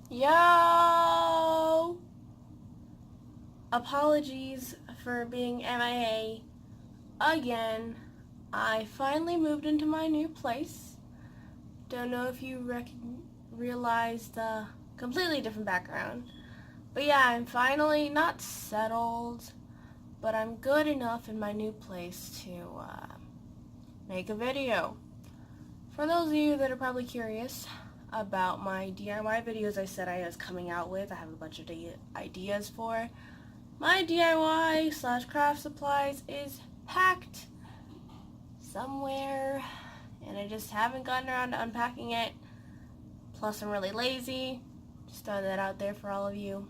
Yo! Apologies for being MIA again. I finally moved into my new place. Don't know if you realized the completely different background. But yeah, I'm finally not settled, but I'm good enough in my new place to make a video. For those of you that are probably curious about my DIY videos I said I was coming out with, I have a bunch of ideas for. My DIY / craft supplies is packed somewhere, and I just haven't gotten around to unpacking it. Plus I'm really lazy. Just throw that out there for all of you.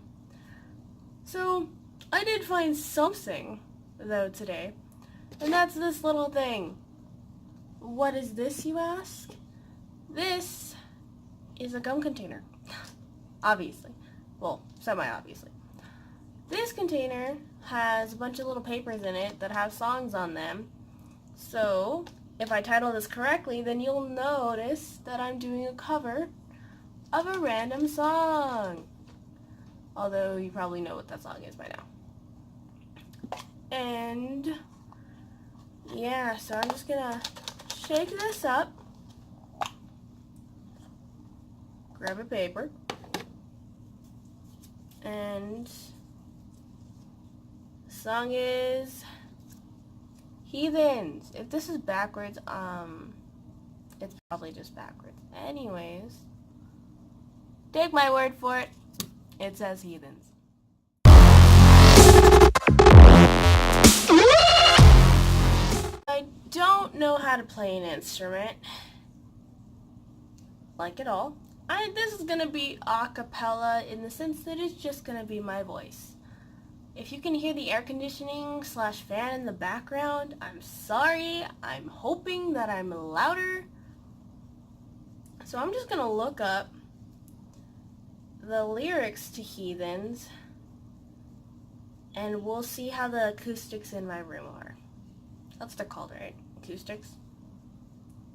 So I did find something though today, and that's this little thing. What is this, you ask? This is a gum container. Obviously. Well, semi-obviously. This container has a bunch of little papers in it that have songs on them. So, if I title this correctly, then you'll notice that I'm doing a cover of a random song. Although you probably know what that song is by now. And, yeah, so I'm just gonna shake this up. Grab a paper. And the song is Heathens. If this is backwards, it's probably just backwards. Anyways, take my word for it. It says Heathens. I don't know how to play an instrument, like at all. This is going to be a cappella in the sense that it's just going to be my voice. If you can hear the air conditioning / fan in the background, I'm sorry. I'm hoping that I'm louder. So I'm just going to look up the lyrics to Heathens, and we'll see how the acoustics in my room are. That's what they're called, right? Acoustics?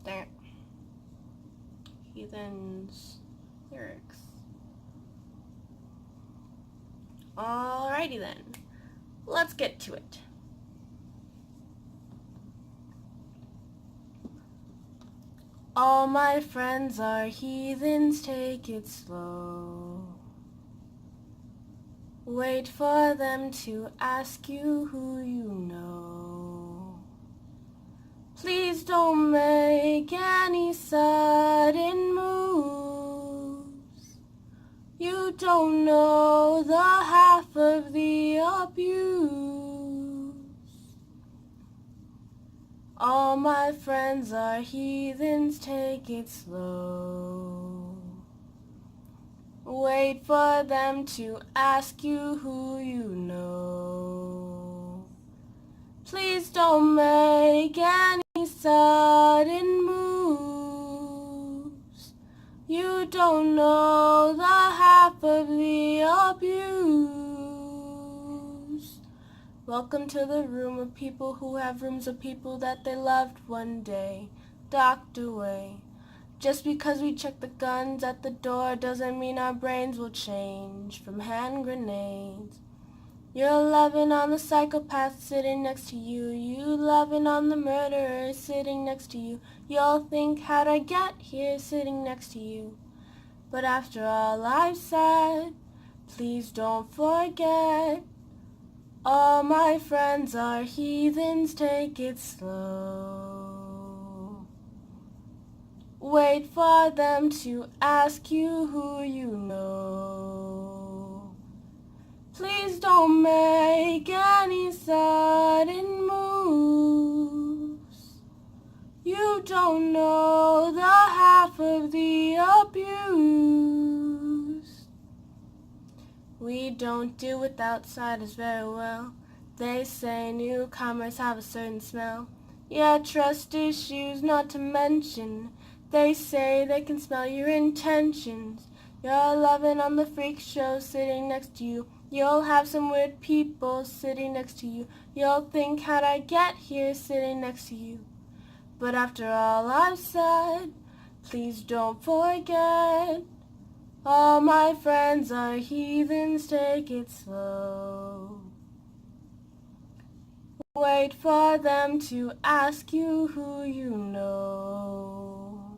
Dang it. Heathens lyrics. Alrighty then. Let's get to it. All my friends are heathens, take it slow. Wait for them to ask you who you know. Please don't make any sudden moves. You don't know the half of the abuse. All my friends are heathens, take it slow. Wait for them to ask you who you know. Please don't make any sudden moves. You don't know the half of the abuse. Welcome to the room of people who have rooms of people that they loved one day, docked away. Just because we check the guns at the door doesn't mean our brains will change from hand grenades. You're loving on the psychopath sitting next to you. You loving on the murderer sitting next to you. You'll think, how'd I get here sitting next to you? But after all I've said, please don't forget. All my friends are heathens, take it slow. Wait for them to ask you who you know. Please don't make any sudden moves. You don't know the half of the abuse. We don't do with outsiders very well. They say newcomers have a certain smell. Yeah, trust issues not to mention. They say they can smell your intentions. You're loving on the freak show sitting next to you. You'll have some weird people sitting next to you. You'll think, how'd I get here sitting next to you? But after all I've said, please don't forget. All All my friends are heathens, take it slow. Wait for them to ask you who you know.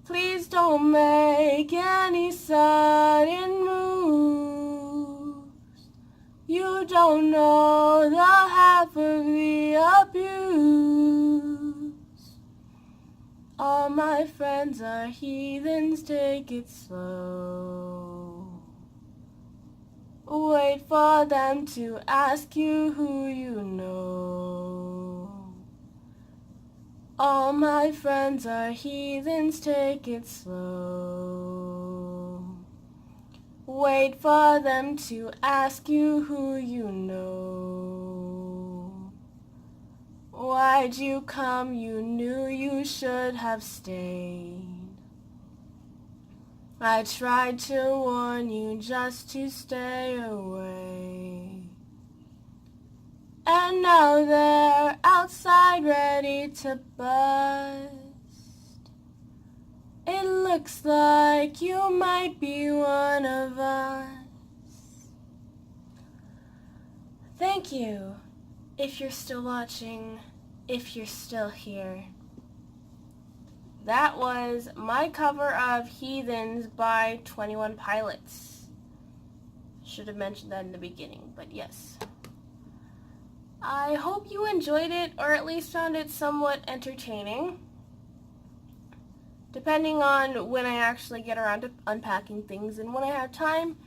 Please don't make any sudden moves. You don't know the half of the abuse. All my friends are heathens, take it slow. Wait for them to ask you who you know. All my friends are heathens, take it slow. Wait for them to ask you who you know. Why'd you come? You knew you should have stayed. I tried to warn you just to stay away. And now they're outside ready to bust. It looks like you might be one of us. Thank you, if you're still watching, if you're still here. That was my cover of Heathens by 21 Pilots. Should have mentioned that in the beginning, but yes. I hope you enjoyed it, or at least found it somewhat entertaining. Depending on when I actually get around to unpacking things and when I have time,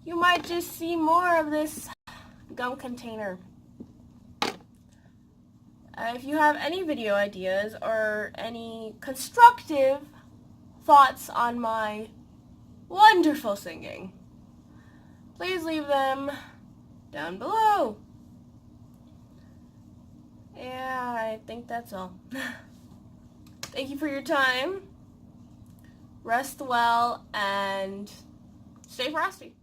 you might just see more of this gum container. If you have any video ideas or any constructive thoughts on my wonderful singing, please leave them down below. Yeah, I think that's all. Thank you for your time. Rest well and stay frosty.